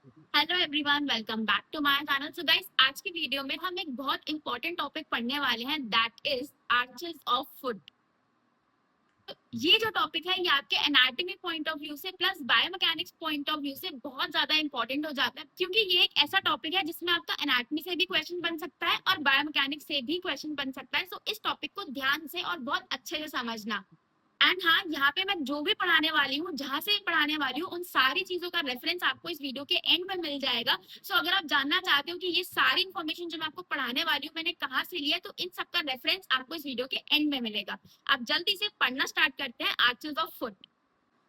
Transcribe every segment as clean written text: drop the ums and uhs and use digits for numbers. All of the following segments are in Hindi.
Hello everyone, welcome back to my channel. So guys, आज की वीडियो में हम एक बहुत इंपॉर्टेंट टॉपिक पढ़ने वाले हैं, that is arches of foot. ये जो टॉपिक है ये आपके एनाटॉमी पॉइंट ऑफ व्यू से plus biomechanics point of view से बहुत ज्यादा इंपॉर्टेंट हो जाता है, क्योंकि ये एक ऐसा टॉपिक है जिसमें आपका एनाटॉमी से भी क्वेश्चन बन सकता है और बायोमैकेनिक्स से भी क्वेश्चन बन सकता है। सो इस टॉपिक को ध्यान से और बहुत अच्छे से समझना। एंड हाँ, यहाँ पे मैं जो भी पढ़ाने वाली हूँ, जहां से पढ़ाने वाली हूँ, उन सारी चीजों का रेफरेंस आपको इस वीडियो के एंड में मिल जाएगा। सो अगर आप जानना चाहते हो कि ये सारी इन्फॉर्मेशन जो मैं आपको पढ़ाने वाली हूँ मैंने कहाँ से लिया है, तो इन सबका रेफरेंस आपको इस वीडियो के एंड में मिलेगा। आप जल्दी से पढ़ना स्टार्ट करते हैं आर्चेस ऑफ फुट।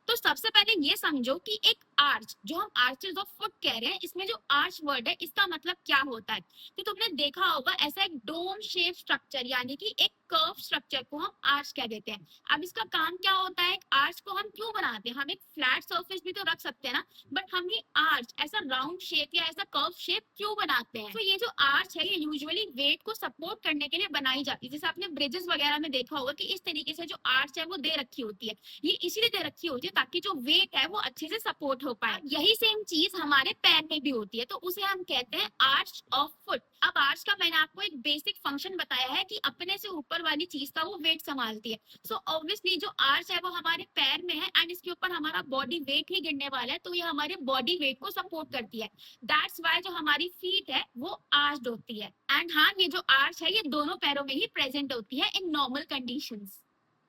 तो सबसे पहले ये समझो कि एक आर्च, जो हम आर्चेस ऑफ फुट कह रहे हैं, इसमें जो आर्च वर्ड है इसका मतलब क्या होता है। तो तुमने देखा होगा ऐसा एक डोम शेप स्ट्रक्चर, यानी कि एक कर्व स्ट्रक्चर को हम आर्च कह देते हैं। अब इसका काम क्या होता है, एक आर्च को हम क्यों बनाते हैं? हम एक फ्लैट सरफेस भी तो रख सकते हैं ना, बट हम ये आर्च ऐसा राउंड शेप या ऐसा कर्व शेप क्यों बनाते हैं? तो ये जो आर्च है ये यूजुअली वेट को सपोर्ट करने के लिए बनाई जाती है। जैसे आपने ब्रिजेस वगैरह में देखा होगा कि इस तरीके से जो आर्च है वो दे रखी होती है। ये इसीलिए दे रखी होती है ताकि जो वेट है वो अच्छे से सपोर्ट हो पाए। यही सेम चीज हमारे पैर में भी होती है, तो उसे हम कहते हैं आर्च ऑफ फुट। अब आर्च का मैंने आपको एक बेसिक फंक्शन बताया है कि अपने से ऊपर वाली चीज का वो वेट संभालती है। सो ऑब्वियसली जो आर्च है वो हमारे पैर में है एंड इसके ऊपर हमारा बॉडी वेट ही गिरने वाला है, तो ये हमारे बॉडी वेट को सपोर्ट करती है। दैट्स वाई जो हमारी फीट है वो आर्च्ड होती है। एंड हाँ, ये जो आर्च है ये दोनों पैरों में ही प्रेजेंट होती है इन नॉर्मल कंडीशंस।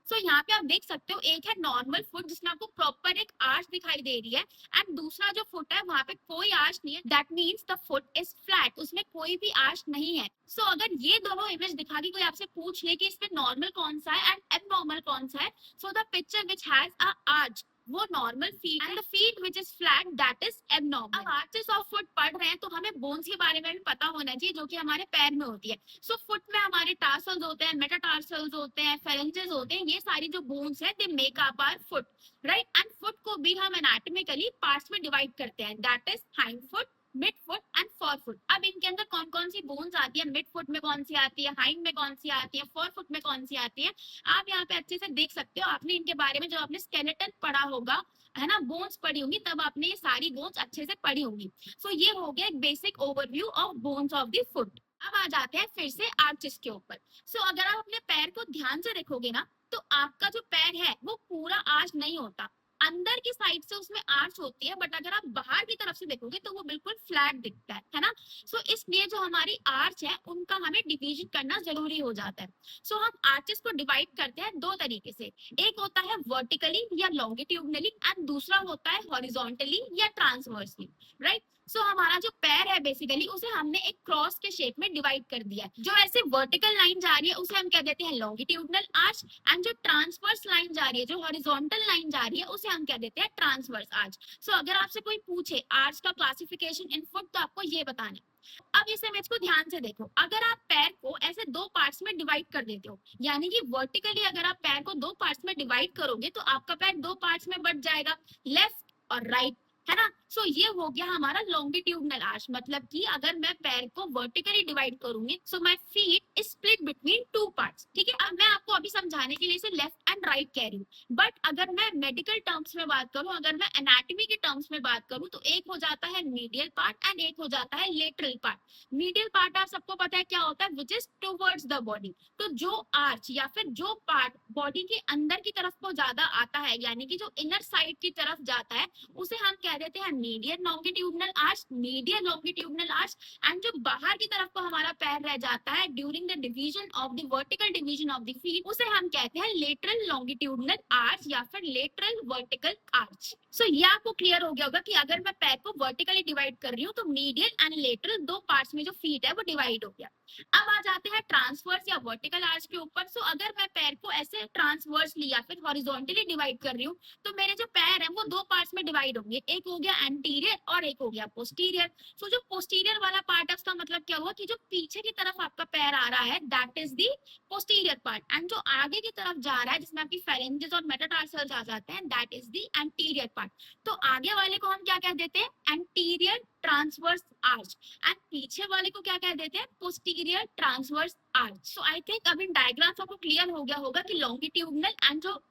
सो यहाँ पे आप देख सकते हो, एक है नॉर्मल फुट जिसमें आपको प्रॉपर एक आर्च दिखाई दे रही है, एंड दूसरा जो फुट है वहां पे कोई आर्च नहीं है। That means the foot is flat, उसमें कोई भी आर्च नहीं है। सो अगर ये दोनों इमेज दिखा के कोई आपसे पूछ ले कि इसमें नॉर्मल कौन सा है एंड एबनॉर्मल कौन सा है, so the picture which has a arch वो normal feet and the feet which is flat that is abnormal. अब आर्चेस ऑफ फुट पढ़ रहे हैं तो हमें बोन्स के बारे में भी पता होना चाहिए जो कि हमारे पैर में होती है। सो फुट में हमारे टार्सल्स होते हैं, मेटाटार्सल्स होते हैं, फेरेंजेस होते हैं, ये सारी जो बोन्स है they make up our foot, right. And foot को भी हम एनाटॉमिकली पार्ट्स में डिवाइड करते हैं, that is hindfoot, midfoot and forefoot. अब इनके अंदर कौन कौन सी बोन्स आती है, मिड फुट में कौन सी आती है, हाइंड में कौन सी आती है, फॉर फुट में कौन सी आती है, आप यहाँ पे अच्छे से देख सकते हो। आपने इनके बारे में जब आपने स्केलेटन पढ़ा होगा, है ना, बोन्स पढ़ी होंगी, तब आपने ये सारी बोन्स अच्छे से पढ़ी होंगी। सो ये हो गया एक basic overview of bones of the foot. अब आ जाते हैं फिर से आर्चेस के ऊपर। सो अगर आप अपने पैर को ध्यान से देखोगे ना, तो आपका जो पैर है वो पूरा आर्च नहीं होता, अंदर की साइड से उसमें आर्च होती है, बट अगर आप बाहर की तरफ से देखोगे तो वो बिल्कुल फ्लैट दिखता है ना। सो इसलिए जो हमारी आर्च है उनका हमें डिवीजन करना जरूरी हो जाता है। सो हम आर्चेस को डिवाइड करते हैं दो तरीके से, एक होता है वर्टिकली या लॉन्गिट्यूडनली एंड दूसरा होता है हॉरिजॉन्टली या ट्रांसवर्सली, राइट। सो हमारा जो पैर है बेसिकली उसे हमने एक क्रॉस के शेप में डिवाइड कर दिया है। जो ऐसे वर्टिकल लाइन जा रही है उसे हम कह देते हैं लॉन्गिट्यूडनल आर्च, एंड जो ट्रांसवर्स लाइन जा रही है, जो हॉरिजॉन्टल लाइन जा रही है, उसे हम कह देते हैं ट्रांसवर्स आर्च। सो अगर आपसे कोई पूछे आर्च का क्लासिफिकेशन इन फुट, तो आपको ये बताना है। अब इस इमेज को ध्यान से देखो, अगर आप पैर को ऐसे दो पार्ट्स में डिवाइड कर देते हो, यानी कि वर्टिकली अगर आप पैर को दो पार्ट्स में डिवाइड करोगे तो आपका पैर दो पार्ट्स में बट जाएगा, लेफ्ट और राइट, है ना। सो ये हो गया हमारा लॉन्गिट्यूडनल आर्च, मतलब कि अगर मैं पैर को वर्टिकली डिवाइड करूंगी so my feet is split between two parts, ठीक है। अब मैं आपको अभी समझाने के लिए इसे लेफ्ट एंड राइट कह रही हूँ, बट अगर मैं मेडिकल टर्म्स में बात करूं, अगर मैं एनाटॉमी के टर्म्स में बात करूं, तो एक हो जाता है मीडियल पार्ट एंड एक हो जाता है लेटरल पार्ट। मीडियल पार्ट आप सबको पता है क्या होता है, which is towards the body. तो जो आर्च या फिर जो पार्ट बॉडी के अंदर की तरफ को ज्यादा आता है, यानी कि जो इनर साइड की तरफ जाता है, उसे हम कह देते हैं medial longitudinal arch, medial longitudinal arch. And जो बाहर की तरफ को हमारा पैर रह जाता है during the division of the vertical division of the feet, उसे हम कहते हैं लेटरल लॉन्गिट्यूडनल आर्च या फिर लेटरल वर्टिकल आर्च। सो ये आपको क्लियर हो गया होगा कि अगर मैं पैर को वर्टिकली डिवाइड कर रही हूँ तो मीडियल एंड लेटरल दो पार्ट्स में जो फीट है वो डिवाइड हो गया। अब आ जाते हैं ट्रांसवर्स या वर्टिकल आर्च के ऊपर। सो अगर मैं पैर को ऐसे ट्रांसवर्सली या फिर हॉरिजॉन्टली डिवाइड कर रही हूँ, तो मेरे जो पैर है वो दो पार्ट्स में डिवाइड होंगे, एक हो गया एंटीरियर और एक हो गया पोस्टीरियर। सो जो पोस्टीरियर वाला पार्ट है उसका मतलब क्या हुआ कि जो पीछे की तरफ आपका पैर आ रहा है that is the posterior part, and जो आगे की तरफ जा रहा है जिसमें आपकी फेरेंजेस और मेटाटार्सल्स आ जाते हैं that is the anterior part. तो आगे वाले को हम क्या कह देते हैं, एंटीरियर ट्रांसवर्स आर्च, एंड पीछे वाले को क्या कह देते हैं, posterior transverse arch. So I think अब इन डायग्राम आपको क्लियर हो गया होगा कि लॉन्गिट्यूडनल एंड जो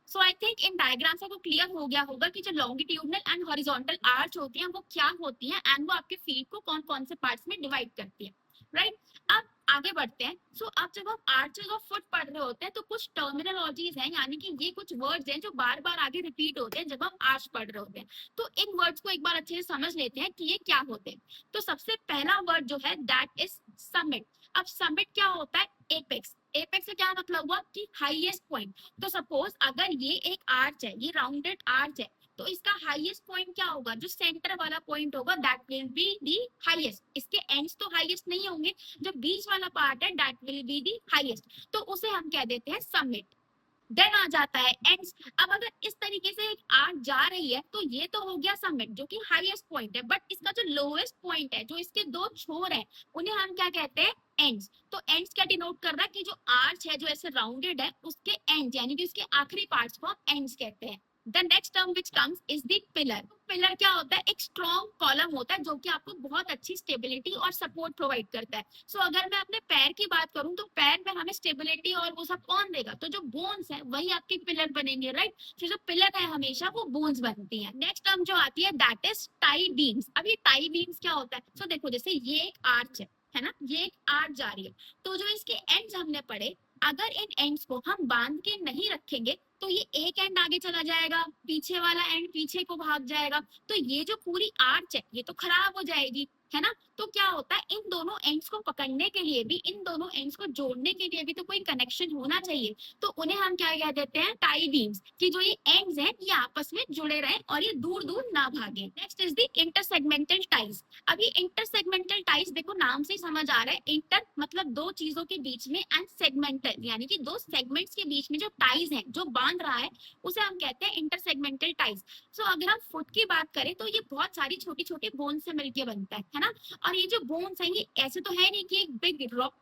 सो आई थिंक इन डायग्राम से को क्लियर हो गया होगा कि जो लॉन्गिट्यूडनल एंड हॉरिजॉन्टल आर्च होती हैं वो क्या होती हैं एंड वो आपके फीट को कौन कौन से पार्ट्स में डिवाइड करती है, राइट। अब आगे बढ़ते हैं। सो अब जब हम आर्चेस ऑफ फुट पढ़ रहे होते हैं तो कुछ टर्मिनोलॉजीज हैं, यानी कि ये कुछ वर्ड्स हैं जो बार बार आगे रिपीट होते हैं जब हम आर्च पढ़ रहे होते हैं। तो इन वर्ड्स को एक बार अच्छे से समझ लेते हैं कि ये क्या होते हैं। तो सबसे पहला वर्ड जो है दैट इज समिट। अब समिट क्या होता है? एपेक्स। एपेक्स से क्या मतलब हुआ कि हाईएस्ट पॉइंट। तो सपोज अगर ये एक आर्च है, ये राउंडेड आर्च है, तो इसका हाईएस्ट पॉइंट क्या होगा? जो सेंटर वाला पॉइंट होगा that will be the highest. इसके एंड्स तो हाईएस्ट नहीं होंगे, जो बीच वाला पार्ट है that will be the highest, तो उसे हम कह देते हैं समिट। देन आ जाता है एंड्स। अब अगर इस तरीके से एक आर्क जा रही है तो ये तो हो गया समिट जो कि हाईएस्ट पॉइंट है, बट इसका जो लोएस्ट पॉइंट है, जो इसके दो छोर है, उन्हें हम क्या कहते हैं? एंड्स। तो एंड्स क्या डिनोट कर रहा है कि जो आर्च है जो ऐसे राउंडेड है उसके एंड यानी कि उसके आखिरी पार्ट्स को हम एंड्स कहते हैं। The next term which comes is the pillar. Pillar क्या होता है? एक स्ट्रॉन्ग कॉलम होता है जो कि आपको बहुत अच्छी स्टेबिलिटी और सपोर्ट प्रोवाइड करता है। सो अगर मैं अपने पैर की बात करूं तो पैर में हमें स्टेबिलिटी और वो सब कौन देगा? तो जो बोन्स है वही आपके पिलर बनेंगे, राइट। तो जो पिलर है हमेशा वो बोन्स बनती हैं। नेक्स्ट टर्म जो आती है दैट इज टाई बीम्स। अब ये टाई बीम्स क्या होता है? सो देखो जैसे ये एक आर्च है ना, ये एक आर्च जा रही है, तो जो इसके एंड्स हमने पढ़े, अगर इन एंड्स को हम बांध के नहीं रखेंगे तो ये एक एंड आगे चला जाएगा, पीछे वाला एंड पीछे को भाग जाएगा, तो ये जो पूरी आर्च है ये तो खराब हो जाएगी, है ना। तो क्या होता है, इन दोनों एंड्स को पकड़ने के लिए भी, इन दोनों एंड्स को जोड़ने के लिए भी तो कोई कनेक्शन होना चाहिए, तो उन्हें हम क्या कह देते हैं? Tie beams. कि जो ये एंड्स हैं ये आपस में जुड़े रहें और ये दूर दूर ना भागे। Next is the intersegmental ties. अब ये इंटरसेगमेंटल टाइज देखो नाम से ही समझ आ रहा है, इंटर मतलब दो चीजों के बीच में, एंड सेगमेंटल यानी कि दो सेगमेंट्स के बीच में जो टाइज है, जो बांध रहा है, उसे हम कहते हैं इंटरसेगमेंटल टाइज। सो अगर हम फुट की बात करें तो ये बहुत सारी छोटी छोटी बोन से मिलकर बनता है ना। और ये जो बोन्स हैं ये ऐसे तो है नहीं कि एक बिग रॉक,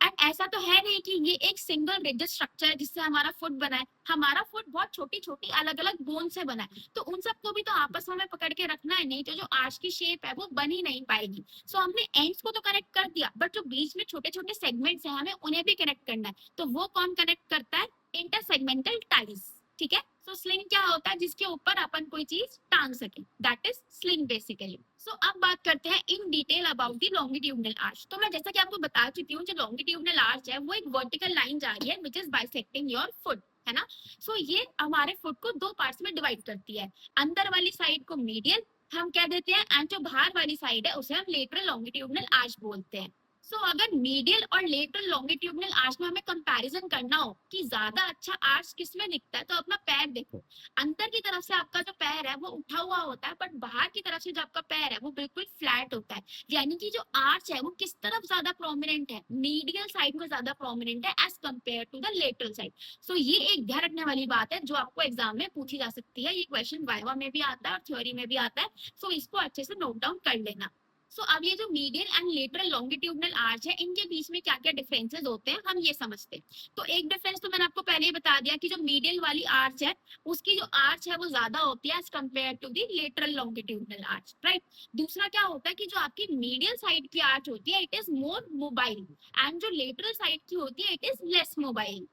एंड ऐसा तो है नहीं कि ये एक सिंगल रिजिड स्ट्रक्चर है जिससे हमारा फुट बना है। हमारा फुट बहुत छोटी छोटी अलग अलग बोन से बना है, तो उन सबको भी तो आपस में पकड़ के रखना है, नहीं तो जो आर्च की शेप है वो बन ही नहीं पाएगी। सो हमने एंड्स को तो कनेक्ट कर दिया, बट जो बीच में छोटे छोटे सेगमेंट्स हैं हमें उन्हें भी कनेक्ट करना है, तो वो कौन कनेक्ट करता है? Intersegmental ties. ठीक है। सो स्लिंग क्या होता है? जिसके ऊपर अपन कोई चीज टांग सके, दैट इज स्लिंग बेसिकली। सो अब बात करते हैं in detail about the longitudinal arch. तो मैं जैसा कि आपको बता चुकी हूँ, जो लॉन्गिट्यूडनल आर्च है वो एक वर्टिकल लाइन जा रही है which is bisecting your foot, है ना। सो ये हमारे फुट को दो पार्ट्स में डिवाइड करती है। अंदर वाली साइड को मीडियल हम कह देते हैं, एंड जो बाहर वाली साइड है उसे हम लेटरल लॉन्गिट्यूडनल आर्च बोलते हैं। सो अगर मीडियल और लेटरल लॉन्गिट्यूडनल आर्च में हमें कंपैरिजन करना हो कि ज्यादा अच्छा आर्च किस में दिखता है, तो अपना पैर देखो। अंदर की तरफ से आपका जो पैर है वो उठा हुआ होता है, बट बाहर की तरफ से जो आपका पैर है वो बिल्कुल फ्लैट होता है। यानी कि जो आर्च है वो किस तरफ ज्यादा प्रोमिनेंट है? मीडियल साइड में ज्यादा प्रोमिनेंट है as compare to the lateral side. So ये एक ध्यान रखने वाली बात है जो आपको एग्जाम में पूछी जा सकती है। ये क्वेश्चन वाइवा में भी आता है और थ्योरी में भी आता है, सो इसको अच्छे से नोट डाउन कर लेना। सो अब ये जो medial and lateral longitudinal arch है, इनके बीच में क्या क्या डिफरेंसेस होते हैं हम ये समझते हैं। तो एक डिफरेंस तो मैंने आपको पहले ही बता दिया कि जो मीडियल वाली आर्च है उसकी जो आर्च है वो ज्यादा होती है as compare to the lateral longitudinal arch, right. दूसरा क्या होता है कि जो आपकी मीडियल साइड की आर्च होती है it is more mobile, and जो लेटरल साइड की होती है इट इज लेस मोबाइल।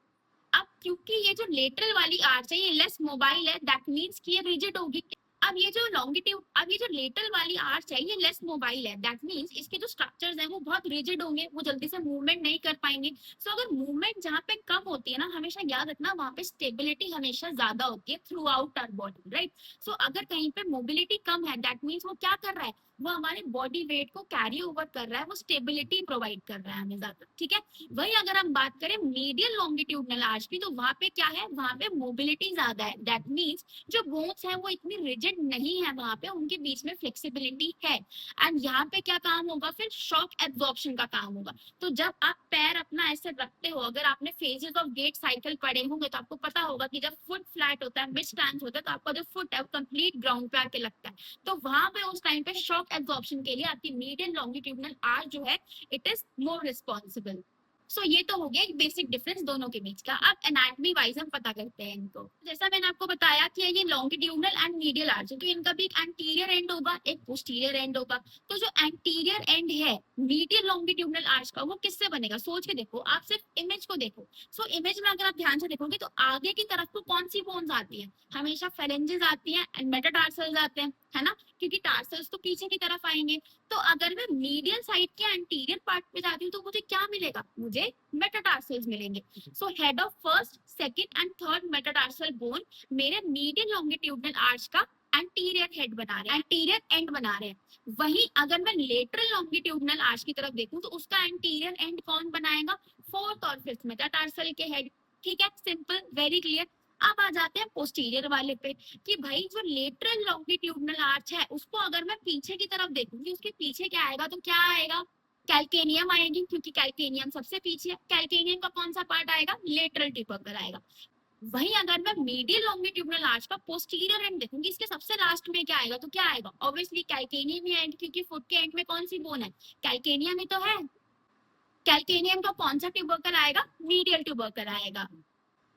अब क्योंकि ये जो लेटरल वाली आर्च है ये लेस मोबाइल है, दैट मीन्स कि ये रिजिड होगी। अब ये जो लेटरल वाली आर्च है ये लेस मोबाइल है, दैट मीन्स इसके जो स्ट्रक्चर्स हैं वो बहुत रिजिड होंगे, वो जल्दी से मूवमेंट नहीं कर पाएंगे। सो अगर मूवमेंट जहाँ पे कम होती है ना, हमेशा याद रखना वहां पे स्टेबिलिटी हमेशा ज्यादा होती है throughout our body, right. So अगर कहीं पे मोबिलिटी कम है दैट मीन्स वो क्या कर रहा है? वो हमारे बॉडी वेट को कैरी ओवर कर रहा है, वो स्टेबिलिटी प्रोवाइड कर रहा है हमें ज्यादा, ठीक है। वही अगर हम बात करें मीडियल लॉन्गिट्यूडनल आर्च की, तो वहां पे क्या है? वहां पे मोबिलिटी ज्यादा है, दैट मीन्स जो बोन्स है वो इतनी रिजिड नहीं है, वहां पे उनके बीच में फ्लेक्सिबिलिटी है। एंड यहाँ पे क्या काम होगा? फिर शॉक एब्जॉर्प्शन का काम होगा। तो जब आप पैर अपना ऐसे रखते हो, अगर आपने फेजेस ऑफ गेट साइकिल पढ़े होंगे तो आपको पता होगा कि जब फुट फ्लैट होता है, मिड स्टैंड होता है, तो आपका जो फुट है वो कंप्लीट ग्राउंड पे आके लगता है। तो वहां पे उस टाइम पे शॉक एब्जॉर्प्शन के लिए आपकी मीडियल लॉन्गिट्यूडनल आर्च जो है इट इज मोर रिस्पॉन्सिबल। सो ये तो हो गया एक बेसिक डिफरेंस दोनों के बीच का। अब एनाटॉमी वाइज हम पता करते हैं इनको। जैसा मैंने आपको बताया कि ये लॉन्गिट्यूडनल एंड मीडियल आर्च है, तो इनका भी एक एंटीरियर एंड होगा, एक पोस्टीरियर एंड होगा। तो जो एंटीरियर एंड है मीडियल लॉन्गिट्यूडनल आर्च का, वो किससे बनेगा? सोच के देखो, आप सिर्फ इमेज को देखो। सो इमेज में अगर आप ध्यान से देखोगे तो आगे की तरफ को कौन सी बोन्स आती है? हमेशा फेरेंजेस आती हैं एंड मेटाटार्सल्स आते हैं, है ना, क्योंकि टार्सल्स तो पीछे की तरफ आएंगे। तो अगर मैं मीडियल साइड के एंटीरियर पार्ट पे जाती हूँ तो मुझे क्या मिलेगा? मुझे मेटाटार्सल्स मिलेंगे। So head of first, second and third metatarsal bone मेरे मीडियल लॉन्गिट्यूडनल आर्च का एंटीरियर हेड बना रहे हैं, एंटीरियर एंड बना रहे हैं। वहीं अगर मैं लेटरल लॉन्गिट्यूडनल आर्च की तरफ देखूं तो उसका एंटीरियर एंड कौन बनाएगा? फोर्थ और फिफ्थ मेटाटार्सल के हेड। ठीक है, सिंपल, वेरी क्लियर। अब आ जाते हैं पोस्टीरियर वाले पे कि भाई जो लेटरल लॉन्गिट्यूडनल आर्च है उसको अगर मैं पीछे की तरफ देखूंगी, उसके पीछे क्या आएगा? तो क्या आएगा? कैल्केनियम आएगी, क्योंकि कैल्केनियम सबसे पीछे है। कैल्केनियम का कौन सा पार्ट आएगा? लेटरल ट्यूबरकल आएगा। वहीं अगर मैं मीडियल लॉन्गिट्यूडनल आर्च का पोस्टीरियर एंड देखूंगी, इसके सबसे लास्ट में क्या आएगा? तो क्या आएगा? ऑब्वियसली कैल्केनियम ही आएगा, क्योंकि फुट के एंड में कौन सी बोन है? कैल्केनियम ही तो है। कैल्केनियम का कौन सा ट्यूबरकल आएगा? मीडियल ट्यूबरकल आएगा।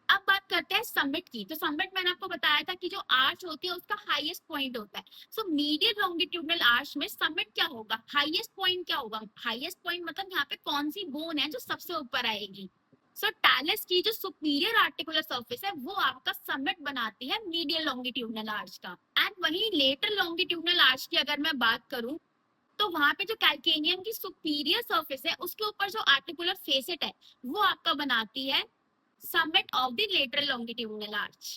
अब बात करते हैं समिट की। तो समिट मैंने आपको बताया था कि जो आर्च होती है उसका हाईएस्ट पॉइंट होता है। सो मीडियल लॉन्गिट्यूडनल आर्च में समिट क्या होगा? हाईएस्ट पॉइंट क्या होगा? हाईएस्ट पॉइंट मतलब यहाँ पे कौन सी बोन है जो सबसे ऊपर आएगी? सो टैलस की जो सुपीरियर आर्टिकुलर सरफेस है वो आपका समिट बनाती है मीडियल लॉन्गिट्यूडनल आर्च का। एंड वही लेटर लॉन्गिट्यूडनल आर्च की अगर मैं बात करूं तो वहां पे जो कैल्केनियम की सुपीरियर सरफेस है उसके ऊपर जो आर्टिकुलर फेसेट है वो आपका बनाती है summit of the lateral longitudinal arch.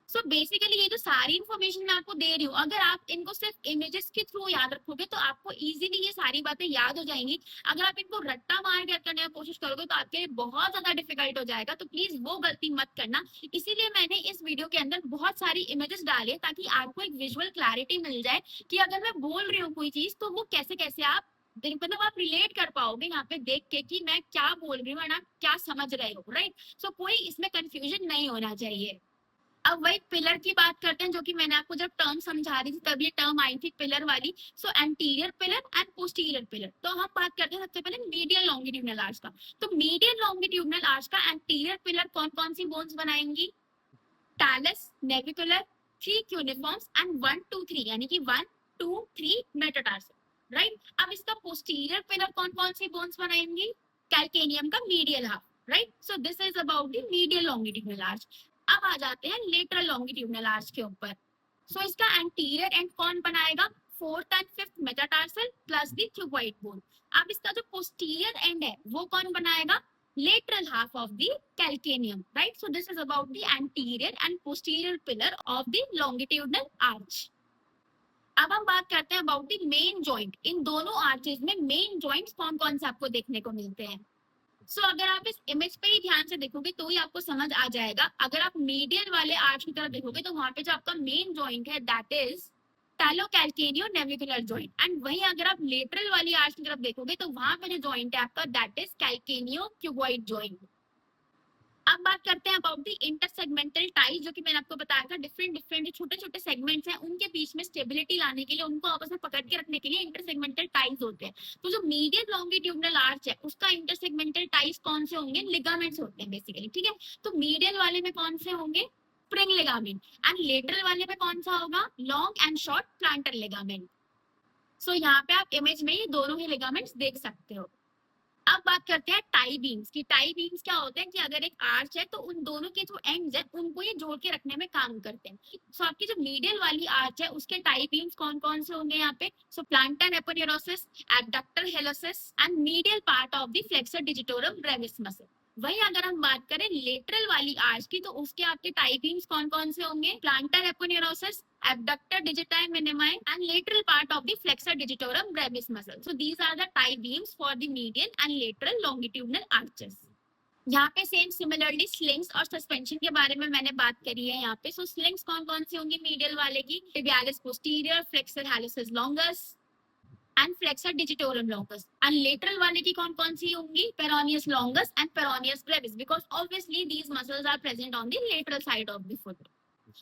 So basically ये जो सारी इंफॉर्मेशन मैं आपको दे रही हूँ, अगर आप इनको सिर्फ इमेजेस के थ्रू याद रखोगे तो आपको इजीली ये सारी बातें याद हो जाएंगी। अगर आप इनको रट्टा मार के याद करने की कोशिश करोगे तो आपके लिए बहुत ज्यादा डिफिकल्ट हो जाएगा। तो प्लीज वो गलती मत करना। इसीलिए मैंने इस वीडियो के अंदर बहुत सारी इमेजेस डाली है ताकि आपको एक विजुअल क्लैरिटी मिल जाए कि अगर मैं बोल रही हूँ कोई चीज तो वो कैसे कैसे आप मतलब आप रिलेट कर पाओगे यहाँ पे देख के कि मैं क्या बोल रही हूँ और आप क्या समझ रहे हो, राइट। सो कोई इसमें कंफ्यूजन नहीं होना चाहिए। अब वही पिलर की बात करते हैं, जो कि मैंने आपको जब टर्म समझा रही थी तब ये टर्म आई थी पिलर वाली। सो anterior pillar and posterior pillar. तो हम बात करते हैं सबसे पहले मीडियल लॉन्गिट्यूडनल आर्च का। तो मीडियल लॉन्गिट्यूडनल आर्च का एंटीरियर पिलर कौन कौन सी बोन्स बनाएंगी? Talus, navicular, three cuneiforms and 1 2 3, यानी कि 1 2 3 मेटाटार्सल, राइट। अब इसका पोस्टीरियर पिलर कौन कौन सी बोन्स बनाएंगी? कैल्केनियम का medial half, right. So this is about the medial longitudinal arch. अब आ जाते हैं लेटरल लॉन्गिट्यूडनल आर्च के ऊपर। सो इसका एंटीरियर एंड कौन बनाएगा? Fourth and fifth metatarsal plus the cuboid bone. अब इसका जो पोस्टीरियर एंड है वो कौन बनाएगा? Lateral half of the calcaneum, right? So this is about the anterior and posterior pillar of the longitudinal arch. अब हम बात करते हैं अबाउट द मेन जॉइंट। इन दोनों आर्चेस में मेन जॉइंट्स कौन कौन से आपको देखने को मिलते हैं? सो अगर आप इस इमेज पे ही ध्यान से देखोगे तो ही आपको समझ आ जाएगा। अगर आप मीडियल वाले आर्च की तरफ देखोगे तो वहां पे जो आपका मेन जॉइंट है that is talocalcaneonavicular joint. And वहीं अगर आप लेटरल वाली आर्च की तरफ देखोगे तो वहां पे जो जॉइंट है आपका दैट इज कैल्केनियो क्यूबॉइड जॉइंट। अब बात करते हैं अबाउट द इंटरसेगमेंटल टाइज, जो कि मैंने आपको बताया था डिफरेंट छोटे छोटे सेगमेंट्स हैं, उनके बीच में स्टेबिलिटी लाने के लिए, उनको आपस में पकड़ के रखने के लिए इंटरसेगमेंटल टाइज होते हैं। तो जो मीडियल लॉन्गिट्यूडनल आर्च है उसका इंटरसेगमेंटल टाइज कौन से होंगे? लिगामेंट्स होते हैं बेसिकली, ठीक है। तो मीडियल वाले में कौन से होंगे? Spring ligament. एंड लेटरल वाले में कौन सा होगा? Long and short plantar ligament. So यहाँ पे आप इमेज में ये दोनों ही लिगामेंट्स देख सकते हो। अब बात करते हैं टाई बीम्स की। टाई बीम्स क्या होते हैं कि अगर एक आर्च है तो उन दोनों के जो एंड्स है उनको ये जोड़ के रखने में काम करते हैं। सो आपकी जो मीडियल वाली आर्च है उसके टाई बीम्स कौन कौन से होंगे यहाँ पे? So plantar aponeurosis, abductor hallucis and medial part of the flexor digitorum brevis muscle. वही अगर हम बात करें लेटरल वाली आर्च की तो उसके आपके टाई बीम्स कौन कौन से होंगे? Planter aponeurosis, abductor digiti minimi and lateral part of the flexor digitorum brevis muscle. So these are the tie beams for the medial and lateral longitudinal arches. यहाँ पे सेम सिमिलरली स्लिंग्स और सस्पेंशन के बारे में मैंने बात करी है यहाँ पे। सो स्लिंग्स कौन कौन सी होंगी मीडियल वाले की? tibialis posterior, flexor hallucis longus and flexor digitorum longus. and lateral वाले की कौन कौन सी होंगी? peroneus longus and peroneus brevis, because obviously these muscles are present on the lateral side of the foot.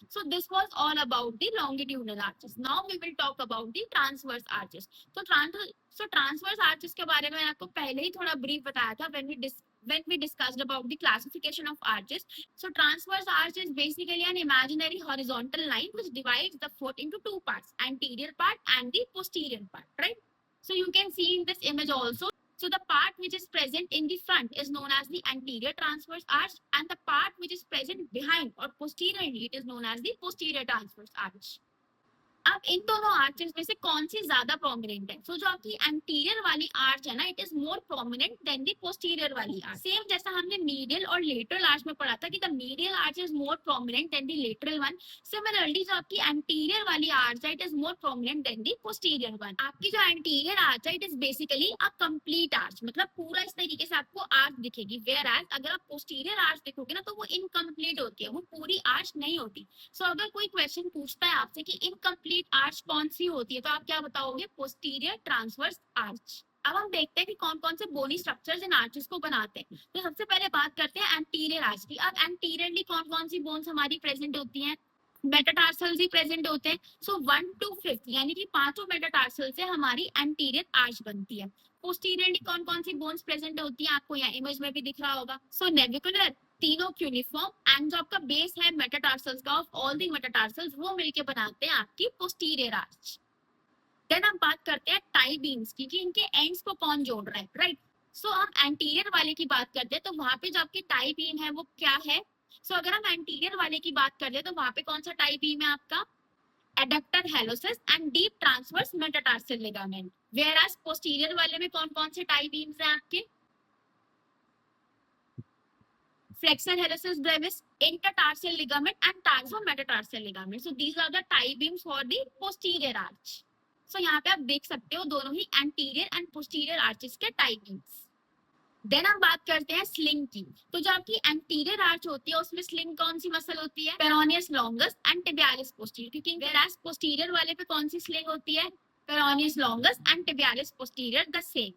So this was all about the longitudinal arches. Now we will talk about the transverse arches. So transverse arches के बारे में मैंने आपको पहले ही थोड़ा brief बताया था when we discussed about the classification of arches. So transverse arch is basically an imaginary horizontal line which divides the foot into two parts, anterior part and the posterior part, right? So you can see in this image also. So the part which is present in the front is known as the anterior transverse arch, and the part which is present behind or posteriorly, it is known as the posterior transverse arch. अब इन दोनों आर्चेस में से कौन सी ज्यादा प्रोमिनेंट है? जो आपकी एंटीरियर वाली आर्च है ना, it is more prominent than the posterior वाली आर्च। सेम जैसा हमने मीडियल और लेटरल आर्च में पढ़ा था कि the medial arch is more prominent than the lateral one. Similarly जो आपकी एंटीरियर वाली आर्च है, it is more prominent than the posterior one. आपकी जो एंटीरियर आर्च है, it is basically a complete arch, मतलब पूरा इस तरीके से आपको आर्च दिखेगी। वेयर एज अगर आप पोस्टीरियर आर्च देखोगे ना, तो वो इनकम्प्लीट होती है, वो पूरी आर्च नहीं होती। सो अगर कोई क्वेश्चन पूछता है आपसे कि इनकम्प्लीट आर्च कौन सी होती है, तो आप क्या बताओगे? Posterior transverse arch. अब हम देखते हैं कि कौन कौन से बोनी स्ट्रक्चर्स इन आर्चेस को बनाते हैं। तो सबसे पहले बात करते हैं एंटीरियर आर्च की। अब एंटीरियरली कौन कौन सी बोन्स हमारी प्रेजेंट होती हैं? मेटाटार्सल्स ही प्रेजेंट होते हैं। सो 1 to 5 यानी कि पांचों मेटाटार्सल से हमारी एंटीरियर आर्च बनती है। पोस्टीरियरली कौन कौन सी बोन्स प्रेजेंट होती हैं, आपको यहाँ इमेज में भी दिख रहा होगा। सो नेविकुलर, तीनों क्यूनिफॉर्म, एंड जो आपका बेस है मेटाटार्सल्स का, ऑफ ऑल दी मेटाटार्सल्स, वो मिलके बनाते हैं आपकी पोस्टीरियर आर्च। देन हम बात करते हैं टाई बीम्स की, कि इनके एंड्स को कौन जोड़ रहा है, राइट? सो हम एंटीरियर वाले की बात करते हैं, तो वहां पे जो आपकी टाई बीम है वो क्या है? सो अगर हम एंटीरियर वाले की बात करते हैं, तो वहां पे कौन सा टाई बीम है आपका? Adductor hallucis and deep transverse metatarsal ligament. Whereas posterior वाले में कौन कौन से टाई बीम्स हैं आपके? flexor hallucis brevis, intertarsal ligament, and tarsometatarsal ligament. So these are the tie beams for the posterior arch. So यहाँ पे आप देख सकते हो दोनों ही anterior and posterior arches के tie beams. देन हम बात करते हैं स्लिंग की। तो जो आपकी एंटीरियर आर्च होती है, उसमें स्लिंग कौन सी मसल होती है? Peroneus longus and tibialis posterior. क्योंकि वेरास पोस्टीरियर वाले पे कौन सी स्लिंग होती है? Peroneus longus and tibialis posterior the same.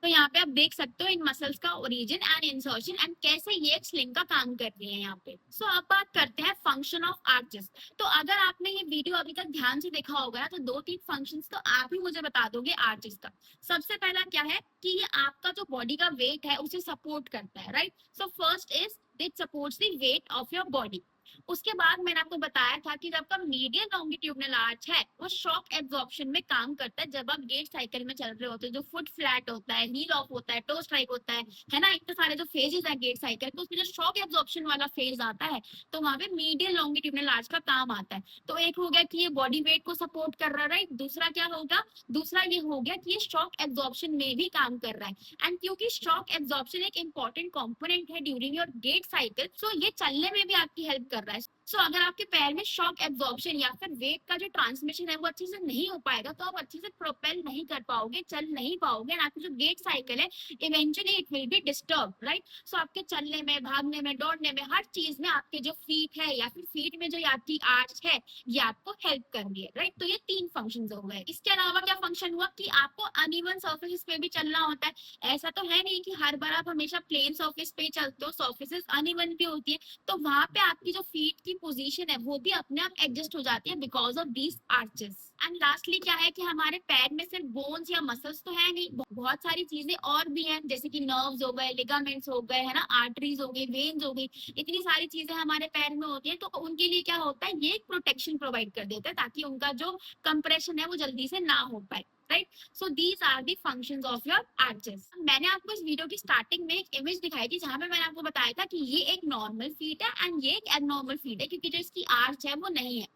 तो यहाँ पे आप देख सकते हो इन मसल्स का ओरिजिन एंड इंसर्शन एंड कैसे ये एक स्लिंग का काम कर रही है यहाँ पे। सो अब बात करते हैं फंक्शन ऑफ आर्चेस। तो अगर आपने ये वीडियो अभी तक ध्यान से देखा होगा, तो 2-3 फंक्शंस तो आप ही मुझे बता दोगे आर्चेस का। सबसे पहला क्या है कि ये आपका जो बॉडी का वेट है उसे सपोर्ट करता है, right? So first is it supports the weight of your body. उसके बाद मैंने आपको बताया था कि जब का मीडियम लॉन्गिट्यूडनल आर्च है, वो शॉक एब्जॉर्प्शन में काम करता है। जब आप गेट साइकिल में चल रहे होते हैं, जो फुट फ्लैट होता है, हील ऑफ होता है, टो स्ट्राइक होता है ना, इतने सारे जो फेजेस है गेट साइकिल, तो उसमें जो शॉक एब्जॉर्प्शन वाला फेज आता है, तो वहां पे मीडियम लॉन्गिट्यूडनल आर्च का काम आता है। तो एक हो गया कि ये बॉडी वेट को सपोर्ट कर रहा है, राइट? दूसरा क्या होगा? दूसरा ये हो गया कि ये शॉक एब्जॉर्प्शन में भी काम कर रहा है। एंड क्योंकि शॉक एब्जॉर्प्शन एक इंपॉर्टेंट कॉम्पोनेंट है ड्यूरिंग योर गेट साइकिल, सो ये चलने में भी आपकी हेल्प कर रहा है। सो अगर आपके पैर में शॉक एब्जॉर्प्शन या फिर वेट का जो ट्रांसमिशन है वो अच्छे से नहीं हो पाएगा, तो आप अच्छे से प्रोपेल नहीं कर पाओगे, चल नहीं पाओगे, आपकी जो गेट साइकिल है eventually it will be disturb, right? So आपके चलने में, भागने में, दौड़ने में, हर चीज में आपके जो फीट है या फिर फीट में जो आपकी आर्च है, ये आपको हेल्प कर रही है, राइट? तो ये 3 फंक्शन हो गए। इसके अलावा क्या फंक्शन हुआ कि आपको अनइवन सर्फेसिस पे भी चलना होता है। ऐसा तो है नहीं कि हर बार आप हमेशा प्लेन सर्फेस पे चलते हो, सर्फेसिस अनइवन भी होती है, तो वहां पे आपकी जो फीट की पोजीशन है वो भी अपने आप एडजस्ट हो जाती है because of these arches. And lastly क्या है कि हमारे पैर में सिर्फ बोन्स या मसल्स तो है नहीं, बहुत सारी चीजें और भी हैं, जैसे कि नर्व्स हो गए, लिगामेंट्स हो गए, है ना, आर्टरीज हो गई, वेन्स हो गई, इतनी सारी चीजें हमारे पैर में होती है। तो उनके लिए क्या होता है, ये एक प्रोटेक्शन प्रोवाइड कर देता है ताकि उनका जो कंप्रेशन है वो जल्दी से ना हो पाए, right? So these are the functions of your arches. मैंने आपको इस वीडियो की स्टार्टिंग में एक इमेज दिखाई थी जहां पे मैंने आपको बताया था कि ये एक नॉर्मल फीट है एंड ये एक एबनॉर्मल फीट है, क्योंकि जो इसकी आर्च है वो नहीं है।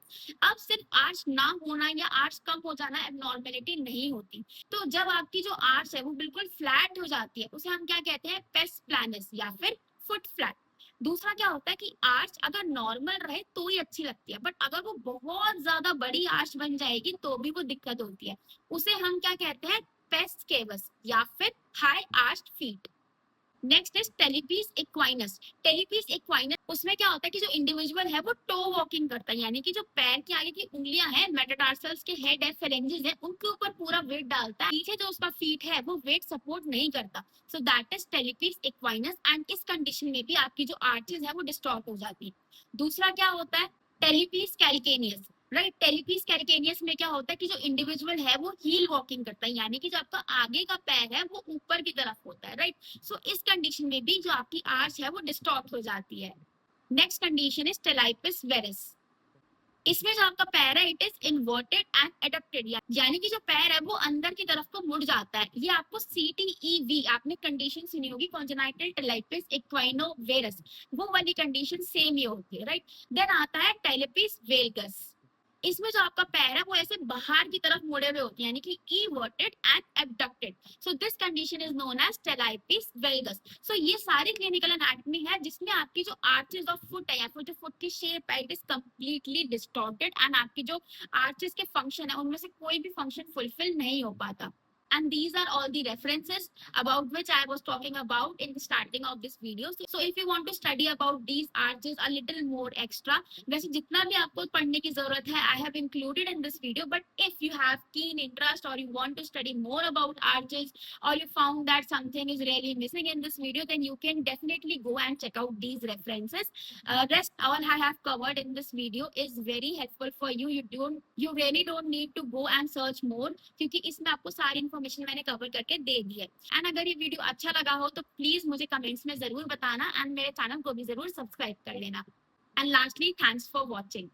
अब सिर्फ आर्च ना होना या आर्च कम हो जाना एबनॉर्मेलिटी नहीं होती। तो जब आपकी जो आर्च है वो बिल्कुल फ्लैट हो जाती है, उसे हम क्या कहते हैं? पेस प्लानस या फिर फुट फ्लैट। दूसरा क्या होता है कि आर्च अगर नॉर्मल रहे तो ही अच्छी लगती है, बट अगर वो बहुत ज्यादा बड़ी आर्च बन जाएगी तो भी वो दिक्कत होती है। उसे हम क्या कहते हैं? पेस्ट केवस या फिर high arched feet. Next is talipes equinus. Talipes equinus, उसमें क्या होता है कि जो इंडिविजुअल है वो टो वॉकिंग करता है, यानी कि जो पैर के आगे की उंगलियां हैं, मेटाटार्सल्स के हेड है, फेरेंजेस है, उनके ऊपर पूरा वेट डालता है। पीछे जो उसका फीट है वो वेट सपोर्ट नहीं करता। So that is talipes equinus. And इस कंडीशन में भी आपकी जो आर्चेस है वो डिस्टॉर्ट हो जाती है। दूसरा क्या होता है? टेलिपीस कैलकेनियस, राइट। टेलिपीस कैलकेनियस में क्या होता है कि जो इंडिविजुअल है वो हील वॉकिंग करता है, यानी कि जो आपका आगे का पैर है वो ऊपर की तरफ होता है, राइट। सो इस कंडीशन में भी जो आपकी आर्च है वो डिस्टॉर्ट हो जाती है। Next condition is talipes varus. इसमें जो आपका पैर है it is inverted and adducted, यानी कि जो पैर है वो अंदर की तरफ को मुड़ जाता है। ये आपको CTEV आपने कंडीशन सुनी होगी, कॉन्जेनाइटल टेलाइपिस इक्वाइनो वेरस, वो वाली कंडीशन सेम ही होती है, राइट। देन आता है टेलिपिस वेल्गस। इसमें जो आपका पैर है वो ऐसे बाहर की तरफ मुड़े हुए होते हैं, यानी कि everted and abducted. So this condition is known as talipes valgus. So ये सारी क्लिनिकल एनाटॉमी है जिसमें आपकी जो आर्चेस ऑफ फुट है या फिर जो फुट की शेप है it is completely distorted and आपकी जो आर्चेस के फंक्शन है उनमें से कोई भी फंक्शन फुलफिल नहीं हो पाता। And these are all the references about which I was talking about in the starting of this video. So if you want to study about these arches a little more extra, वैसे जितना भी आपको पढ़ने की जरूरत है I have included in this video, but if you have keen interest or you want to study more about arches or you found that something is really missing in this video, then you can definitely go and check out these references. Rest all I have covered in this video is very helpful for you. You really don't need to go and search more, क्योंकि इसमें आपको सारी इन्फॉर्मेशन मैंने कवर करके दे दी है। एंड अगर ये वीडियो अच्छा लगा हो तो प्लीज मुझे कमेंट्स में जरूर बताना एंड मेरे चैनल को भी जरूर सब्सक्राइब कर लेना। And lastly thanks for watching.